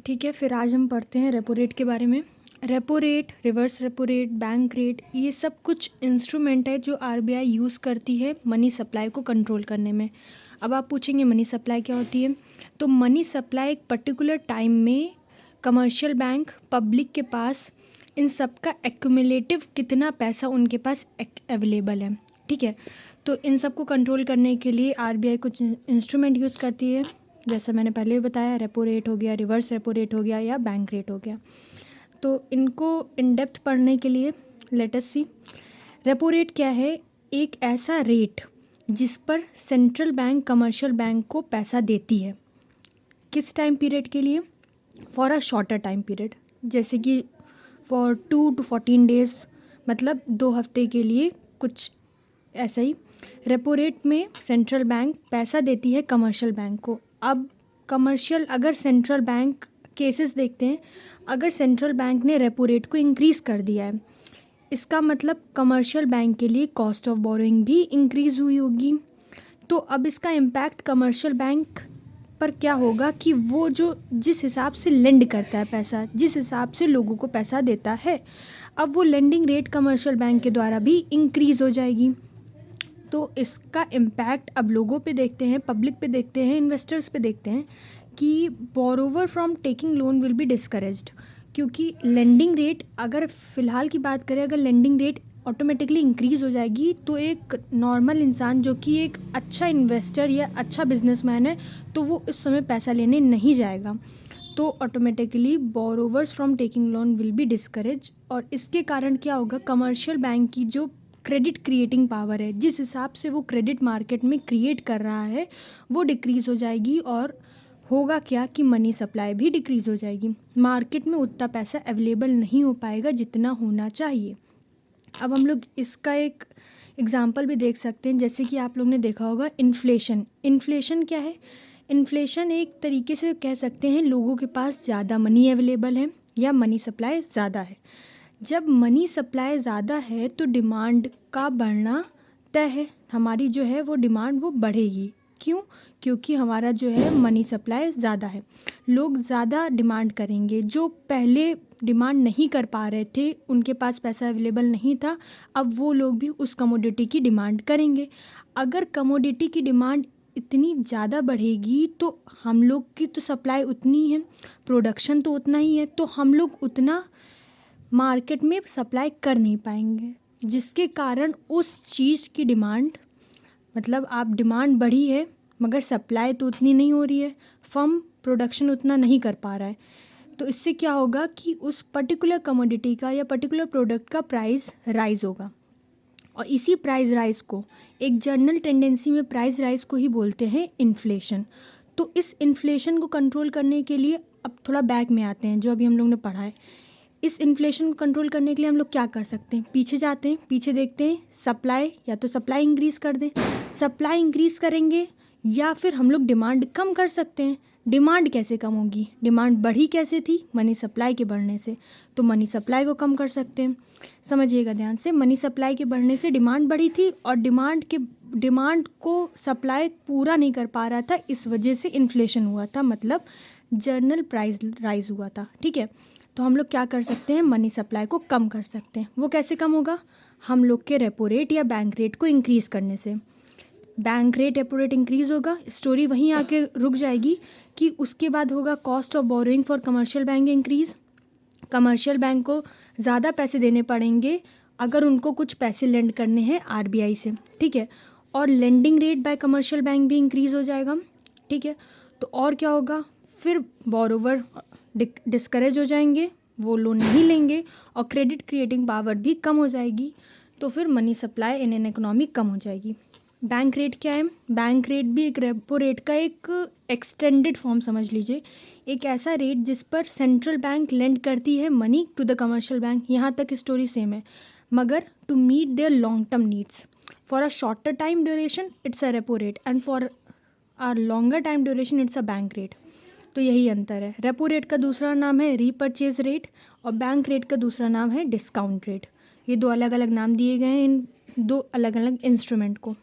ठीक है, फिर आज हम पढ़ते हैं रेपो रेट के बारे में। Repo rate, reverse repo rate, bank rate, ये सब कुछ इंस्ट्रूमेंट है जो आरबीआई यूज़ करती है मनी सप्लाई को कंट्रोल करने में। अब आप पूछेंगे मनी सप्लाई क्या होती है, तो मनी सप्लाई एक पर्टिकुलर टाइम में कमर्शियल बैंक, पब्लिक के पास इन सब का एक्यूमुलेटिव कितना पैसा उनके पास अवेलेबल है। ठीक है, तो इन सब को कंट्रोल करने के लिए आरबीआई कुछ इंस्ट्रूमेंट यूज़ करती है, जैसा मैंने पहले भी बताया, रेपो रेट हो गया, रिवर्स रेपो रेट हो गया या बैंक रेट हो गया। तो इनको इन डेप्थ पढ़ने के लिए लेट अस सी। रेपो रेट क्या है? एक ऐसा रेट जिस पर सेंट्रल बैंक कमर्शियल बैंक को पैसा देती है। किस टाइम पीरियड के लिए? For a shorter time period, जैसे कि फॉर 2 to 14 डेज, मतलब 2 हफ्ते के लिए, कुछ ऐसा ही। रेपो रेट में सेंट्रल बैंक पैसा देती है कमर्शियल बैंक को। अब कमर्शियल, अगर सेंट्रल बैंक केसेस देखते हैं, अगर सेंट्रल बैंक ने रेपो रेट को इंक्रीज़ कर दिया है, इसका मतलब कमर्शियल बैंक के लिए कॉस्ट ऑफ बोरोइंग भी इंक्रीज़ हुई होगी। तो अब इसका इम्पैक्ट कमर्शियल बैंक पर क्या होगा कि वो जो जिस हिसाब से लेंड करता है पैसा, जिस हिसाब से लोगों को पैसा देता है, अब वो लेंडिंग रेट कमर्शियल बैंक के द्वारा भी इंक्रीज़ हो जाएगी। तो इसका इम्पैक्ट अब लोगों पे देखते हैं, पब्लिक पे देखते हैं, इन्वेस्टर्स पे देखते हैं कि borrower from taking loan will be discouraged, क्योंकि लेंडिंग रेट, अगर फ़िलहाल की बात करें, अगर लेंडिंग रेट ऑटोमेटिकली इंक्रीज़ हो जाएगी तो एक नॉर्मल इंसान जो कि एक अच्छा इन्वेस्टर या अच्छा बिजनेसमैन है, तो वो इस समय पैसा लेने नहीं जाएगा। तो automatically borrowers from taking loan will be discourage, और इसके कारण क्या होगा, कमर्शियल बैंक की जो क्रेडिट क्रिएटिंग पावर है, जिस हिसाब से वो क्रेडिट मार्केट में क्रिएट कर रहा है, वो डिक्रीज़ हो जाएगी। और होगा क्या कि मनी सप्लाई भी डिक्रीज़ हो जाएगी, मार्केट में उतना पैसा अवेलेबल नहीं हो पाएगा जितना होना चाहिए। अब हम लोग इसका एक एग्जांपल भी देख सकते हैं, जैसे कि आप लोग ने देखा होगा इन्फ्लेशन। इन्फ्लेशन क्या है? इन्फ्लेशन एक तरीके से कह सकते हैं लोगों के पास ज़्यादा मनी अवेलेबल है या मनी सप्लाई ज़्यादा है। जब मनी सप्लाई ज़्यादा है तो डिमांड का बढ़ना तय है, हमारी जो है वो डिमांड वो बढ़ेगी। क्यों? क्योंकि हमारा जो है मनी सप्लाई ज़्यादा है, लोग ज़्यादा डिमांड करेंगे। जो पहले डिमांड नहीं कर पा रहे थे, उनके पास पैसा अवेलेबल नहीं था, अब वो लोग भी उस कमोडिटी की डिमांड करेंगे। अगर कमोडिटी की डिमांड इतनी ज़्यादा बढ़ेगी तो हम लोग की तो सप्लाई उतनी है, प्रोडक्शन तो उतना ही है, तो हम लोग उतना मार्केट में सप्लाई कर नहीं पाएंगे, जिसके कारण उस चीज़ की डिमांड, मतलब आप डिमांड बढ़ी है मगर सप्लाई तो उतनी नहीं हो रही है, फर्म प्रोडक्शन उतना नहीं कर पा रहा है, तो इससे क्या होगा कि उस पर्टिकुलर कमोडिटी का या पर्टिकुलर प्रोडक्ट का प्राइस राइज होगा। और इसी प्राइस राइज को, एक जनरल टेंडेंसी में प्राइस राइज को ही बोलते हैं इन्फ्लेशन। तो इस इन्फ्लेशन को कंट्रोल करने के लिए अब थोड़ा बैक में आते हैं, जो अभी हम लोग ने पढ़ा है। इस इन्फ्लेशन को कंट्रोल करने के लिए हम लोग क्या कर सकते हैं? पीछे जाते हैं, पीछे देखते हैं, सप्लाई, या तो सप्लाई इंक्रीज़ कर दें, सप्लाई इंक्रीज़ करेंगे, या फिर हम लोग डिमांड कम कर सकते हैं। डिमांड कैसे कम होगी? डिमांड बढ़ी कैसे थी? मनी सप्लाई के बढ़ने से, तो मनी सप्लाई को कम कर सकते हैं। समझिएगा ध्यान से, मनी सप्लाई के बढ़ने से डिमांड बढ़ी थी, और डिमांड को सप्लाई पूरा नहीं कर पा रहा था, इस वजह से इन्फ्लेशन हुआ था, मतलब जनरल प्राइस राइज हुआ था। ठीक है, तो हम लोग क्या कर सकते हैं? मनी सप्लाई को कम कर सकते हैं। वो कैसे कम होगा? हम लोग के रेपो रेट या बैंक रेट को इंक्रीज़ करने से। Bank rate, repo rate increase होगा, स्टोरी वहीं आके रुक जाएगी कि उसके बाद होगा cost of borrowing for commercial bank increase. Commercial bank को ज़्यादा पैसे देने पड़ेंगे अगर उनको कुछ पैसे लेंड करने हैं आरबीआई से। ठीक है, और lending rate by commercial bank भी इंक्रीज़ हो जाएगा। ठीक है, तो और क्या होगा? फिर बोरोवर डिस्करेज हो जाएंगे, वो लोन नहीं लेंगे, और क्रेडिट क्रिएटिंग पावर भी कम हो जाएगी, तो फिर money supply in an economy कम हो जाएगी। बैंक रेट क्या है? बैंक रेट भी एक रेपो रेट का एक एक्सटेंडेड फॉर्म समझ लीजिए, एक ऐसा रेट जिस पर सेंट्रल बैंक लेंड करती है money to the commercial bank. यहाँ तक स्टोरी सेम है, मगर to meet their long term needs. For a shorter time duration it's a repo rate, and for a longer time duration it's a bank rate. तो यही अंतर है। Repo rate का दूसरा नाम है रीपर्चेज रेट, और बैंक रेट का दूसरा नाम है डिस्काउंट रेट। ये दो अलग अलग नाम दिए गए हैं इन दो अलग अलग इंस्ट्रूमेंट को।